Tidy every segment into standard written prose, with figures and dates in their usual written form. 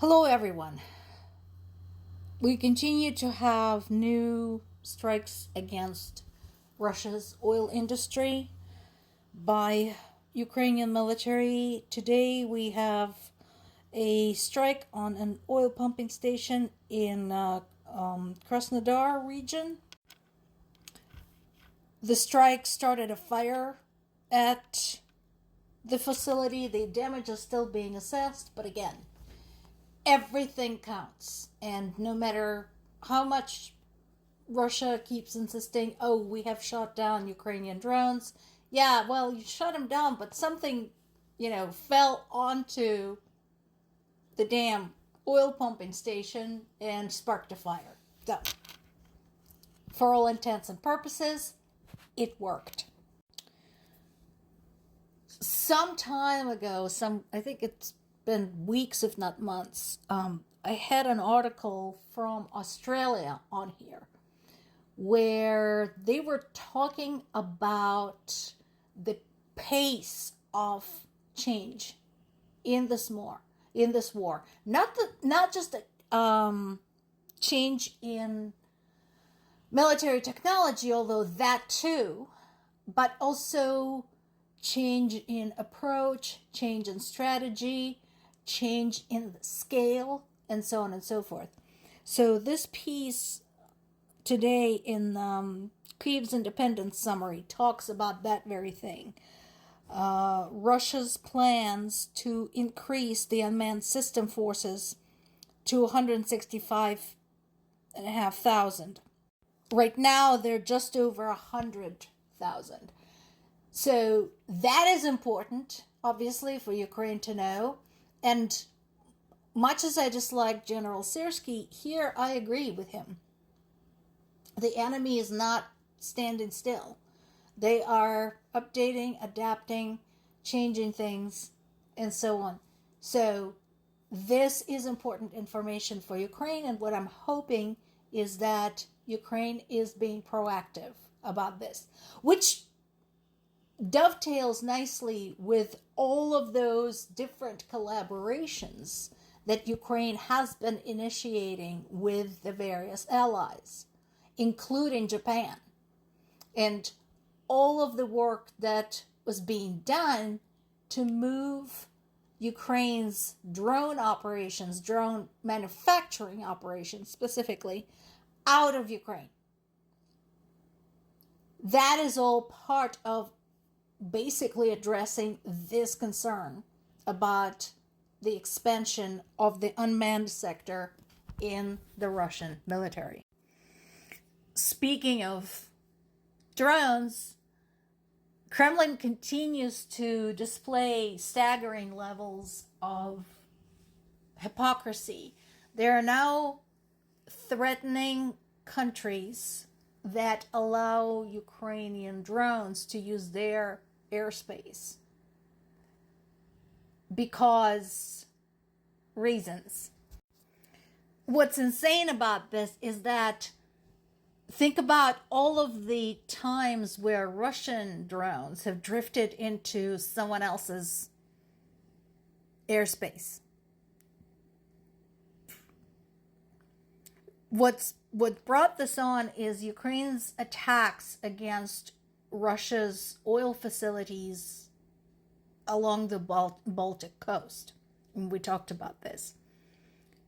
Hello, everyone. We continue to have new strikes against Russia's oil industry by Ukrainian military. Today, we have a strike on an oil pumping station in Krasnodar region. The strike started a fire at the facility. The damage is still being assessed, but again, everything counts. And no matter how much Russia keeps insisting, oh, we have shot down Ukrainian drones. Yeah, well, you shot them down, but something, fell onto the damn oil pumping station and sparked a fire. So, for all intents and purposes, it worked. Some time ago, I think it's been weeks, if not months, I had an article from Australia on here where they were talking about the pace of change in this war. Not just a change in military technology, although that too, but also change in approach, change in strategy, change in the scale, and so on and so forth. So this piece today in Kyiv's Independence Summary talks about that very thing. Russia's plans to increase the unmanned system forces to 165,500. Right now, they're just over 100,000. So that is important, obviously, for Ukraine to know. And much as I dislike General Syrskyi, here I agree with him. The enemy is not standing still. They are updating, adapting, changing things, and so on. So this is important information for Ukraine, and what I'm hoping is that Ukraine is being proactive about this, which dovetails nicely with all of those different collaborations that Ukraine has been initiating with the various allies, including Japan, and all of the work that was being done to move Ukraine's drone operations, drone manufacturing operations specifically, out of Ukraine. That is all part of basically addressing this concern about the expansion of the unmanned sector in the Russian military. Speaking of drones, Kremlin continues to display staggering levels of hypocrisy. There are now threatening countries that allow Ukrainian drones to use their airspace because reasons. What's insane about this is that think about all of the times where Russian drones have drifted into someone else's airspace. What brought this on is Ukraine's attacks against Russia's oil facilities along the Baltic coast. And we talked about this.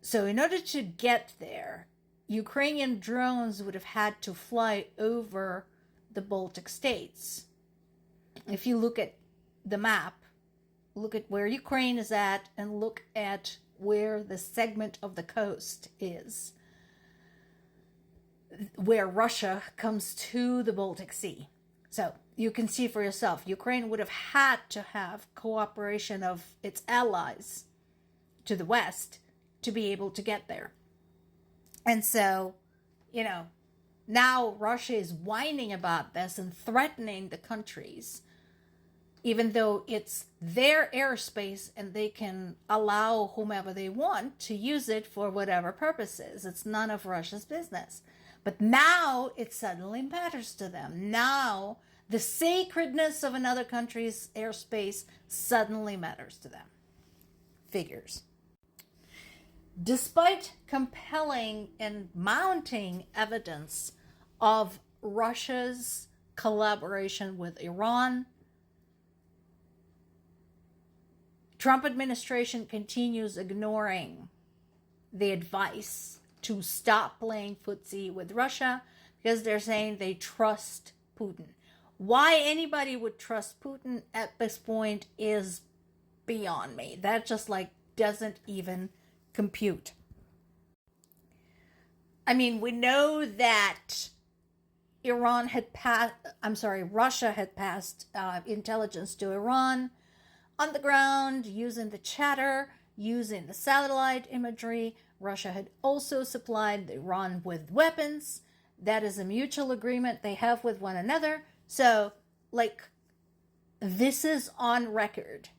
So in order to get there, Ukrainian drones would have had to fly over the Baltic states. If you look at the map, look at where Ukraine is at and look at where the segment of the coast is, where Russia comes to the Baltic Sea. So you can see for yourself, Ukraine would have had to have cooperation of its allies to the west to be able to get there. And so, now Russia is whining about this and threatening the countries, even though it's their airspace and they can allow whomever they want to use it for whatever purposes. It's none of Russia's business. But now it suddenly matters to them. Now the sacredness of another country's airspace suddenly matters to them. Figures. Despite compelling and mounting evidence of Russia's collaboration with Iran, Trump administration continues ignoring the advice to stop playing footsie with Russia because they're saying they trust Putin. Why anybody would trust Putin at this point is beyond me. That just doesn't even compute. I mean, we know that Russia had passed intelligence to Iran on the ground using the chatter, using the satellite imagery. Russia had also supplied Iran with weapons. That is a mutual agreement they have with one another. So, this is on record.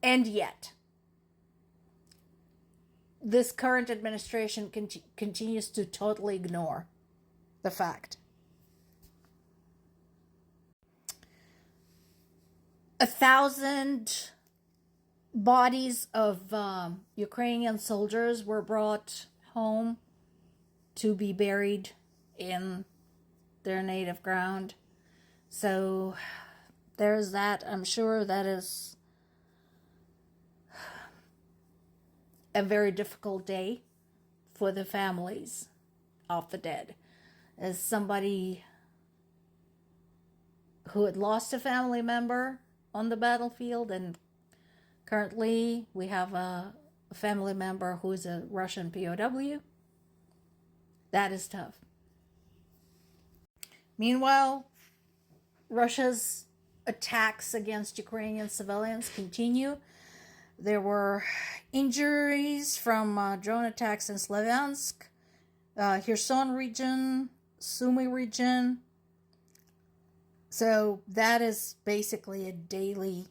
And yet, this current administration continues to totally ignore the fact. 1,000 bodies of Ukrainian soldiers were brought home to be buried in their native ground. So there's that. I'm sure that is a very difficult day for the families of the dead. As somebody who had lost a family member on the battlefield, and currently we have a family member who is a Russian POW, that is tough. Meanwhile, Russia's attacks against Ukrainian civilians continue. There were injuries from drone attacks in Slavyansk, Kherson region, Sumy region. So that is basically a daily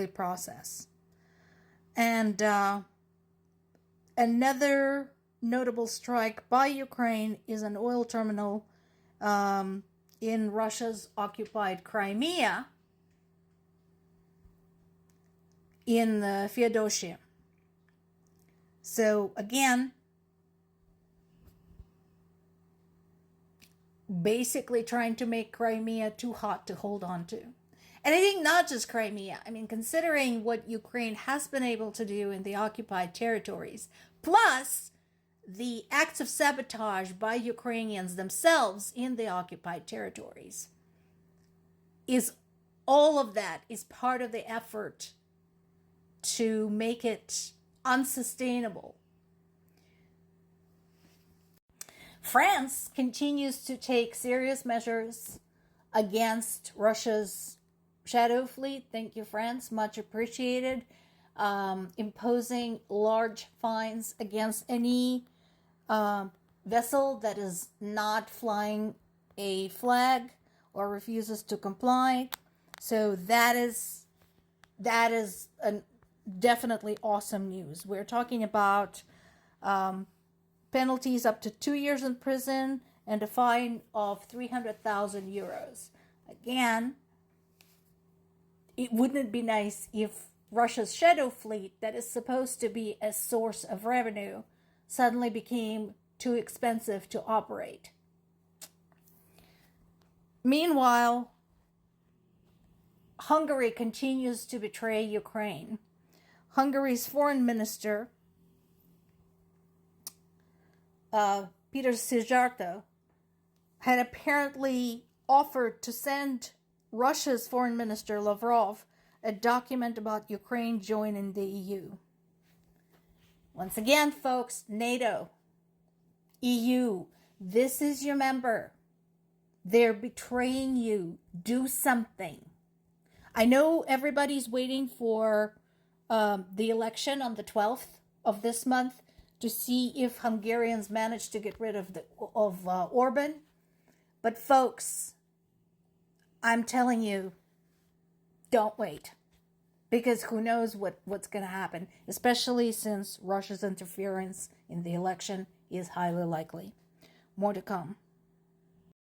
process. And another notable strike by Ukraine is an oil terminal in Russia's occupied Crimea in Feodosia. So again, basically trying to make Crimea too hot to hold on to. And I think not just Crimea. I mean, considering what Ukraine has been able to do in the occupied territories, plus the acts of sabotage by Ukrainians themselves in the occupied territories, all of that is part of the effort to make it unsustainable. France continues to take serious measures against Russia's shadow fleet. Thank you, France. Much appreciated. Imposing large fines against any vessel that is not flying a flag or refuses to comply. So that is definitely awesome news. We're talking about penalties up to 2 years in prison and a fine of 300,000 euros. Again, wouldn't it be nice if Russia's shadow fleet, that is supposed to be a source of revenue, suddenly became too expensive to operate? Meanwhile, Hungary continues to betray Ukraine. Hungary's foreign minister, Peter Szijjártó, had apparently offered to send Russia's foreign minister Lavrov a document about Ukraine joining the EU. Once again, folks, NATO, EU, this is your member. They're betraying you. Do something. I know everybody's waiting for the election on the 12th of this month to see if Hungarians manage to get rid of Orban. But folks, I'm telling you, don't wait. Because who knows what's going to happen, especially since Russia's interference in the election is highly likely. More to come.